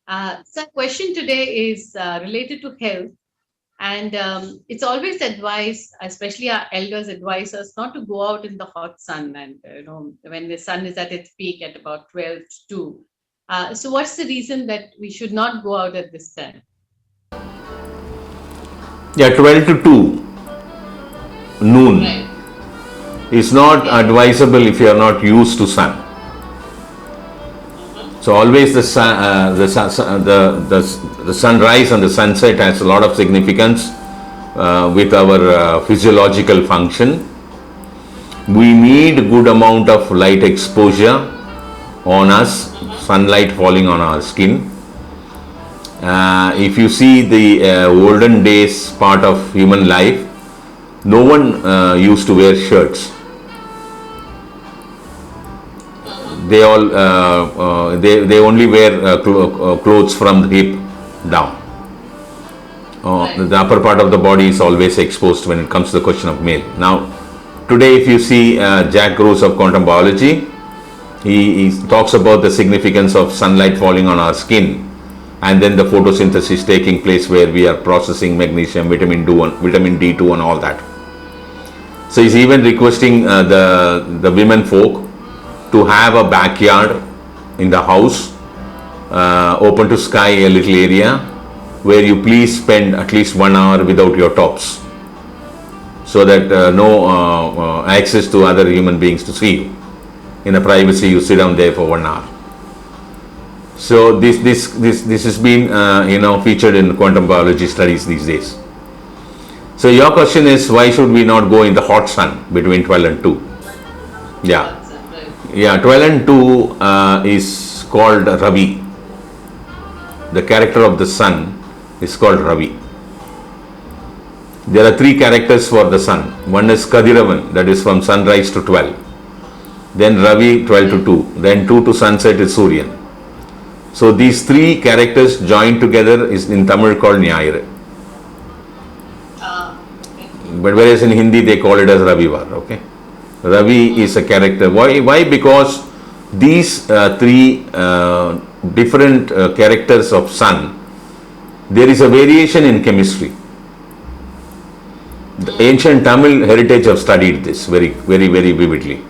So, question today is related to health, and it's always advised, especially our elders advise us not to go out in the hot sun, and when the sun is at its peak at about 12 to 2. So, what's the reason that we should not go out at this time? Yeah, 12 to 2 noon Right. is not Okay. advisable if you are not used to sun. Uh-huh. So always the sunrise and the sunset has a lot of significance with our physiological function. We need good amount of light exposure on us, Uh-huh. sunlight falling on our skin. If you see the olden days part of human life, no one used to wear shirts. Uh-huh. They only wear clothes from the hip down. Right. The upper part of the body is always exposed when it comes to the question of male. Now, today, if you see Jack Rose of quantum biology, he talks about the significance of sunlight falling on our skin, and then the photosynthesis taking place where we are processing magnesium, vitamin D2, and all that. So he's even requesting the women folk to have a backyard in the house, open to sky, a little area, where you please spend at least 1 hour without your tops, so that no access to other human beings to see you. In a privacy, you sit down there for 1 hour. So this has been featured in quantum biology studies these days. So your question is, why should we not go in the hot sun between 12 and 2? Yeah. Hot sun, right. Yeah, 12 and 2 is called Ravi. The character of the sun is called Ravi. There are three characters for the sun. One is Kadiravan, that is from sunrise to 12. Then Ravi, 12 to 2. Then 2 to sunset is Suryan. So these three characters joined together is in Tamil called Nyayiru. Okay. But whereas in Hindi they call it as Ravivar. Okay. Ravi is a character. Why? Because these three different characters of sun, there is a variation in chemistry. The ancient Tamil heritage have studied this very, very, very vividly.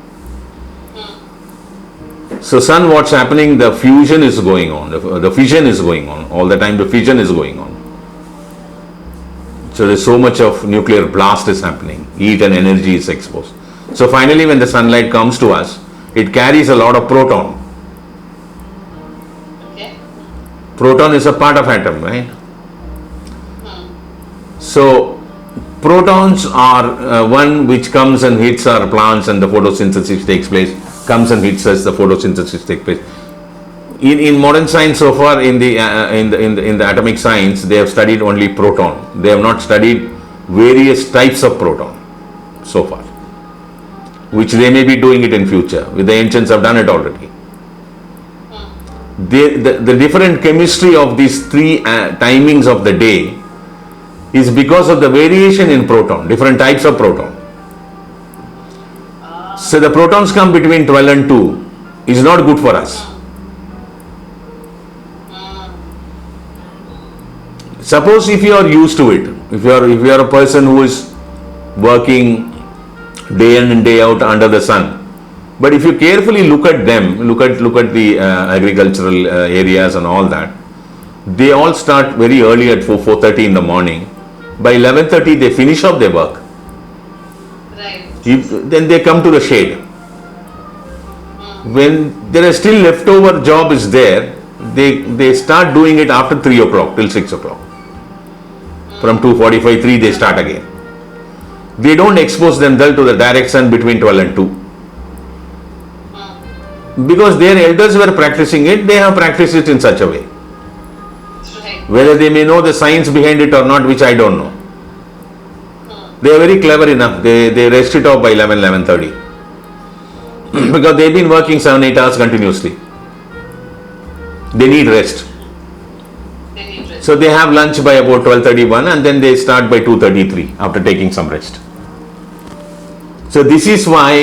So sun, what's happening? The fusion is going on. The fission is going on. All the time the fission is going on. So there's so much of nuclear blast is happening. Heat and energy is exposed. So finally when the sunlight comes to us, it carries a lot of proton. Okay. Proton is a part of atom, right? So protons are one which comes and hits our plants and the photosynthesis takes place, comes and hits us, the photosynthesis takes place. In modern science so far, in the atomic science, they have studied only proton. They have not studied various types of proton so far, which they may be doing it in future. The ancients have done it already. The different chemistry of these three timings of the day is because of the variation in proton, different types of proton. So the protons come between 12 and 2 is not good for us. Suppose if you are used to it, if you are a person who is working day in and day out under the sun, but if you carefully look at them, look at the agricultural areas and all that, they all start very early at 4:30 in the morning. By 11:30 they finish off their work. Right. Then they come to the shade. When there is still leftover job is there, they start doing it after 3 o'clock till 6 o'clock. From 2:45, 3 they start again. They don't expose themselves to the direct sun between 12 and 2. Because their elders were practicing it, they have practiced it in such a way. Right. Whether they may know the science behind it or not, which I don't know. They are very clever enough. They rest it off by 11:30. Because they've been working 7-8 hours continuously. They need rest. They need rest. So they have lunch by about 12:31 and then they start by 2:33 after taking some rest. So this is why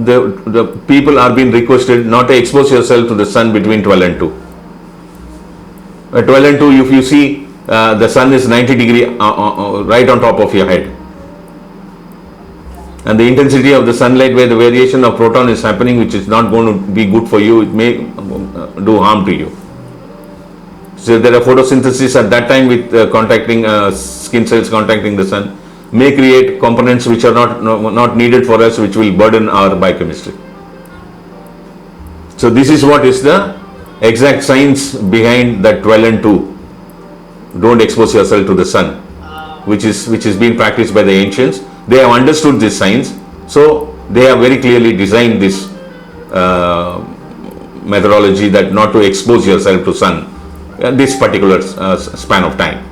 the people are being requested not to expose yourself to the sun between 12 and 2. 12 and 2, if you see the sun is 90 degree right on top of your head, and the intensity of the sunlight where the variation of proton is happening, which is not going to be good for you, it may do harm to you. So there are photosynthesis at that time with contacting skin cells contacting the sun, may create components which are not needed for us, which will burden our biochemistry. So this is what is the exact science behind that 12 and 2. Don't expose yourself to the sun, which is being practiced by the ancients. They have understood this science, so they have very clearly designed this methodology that not to expose yourself to sun this particular span of time.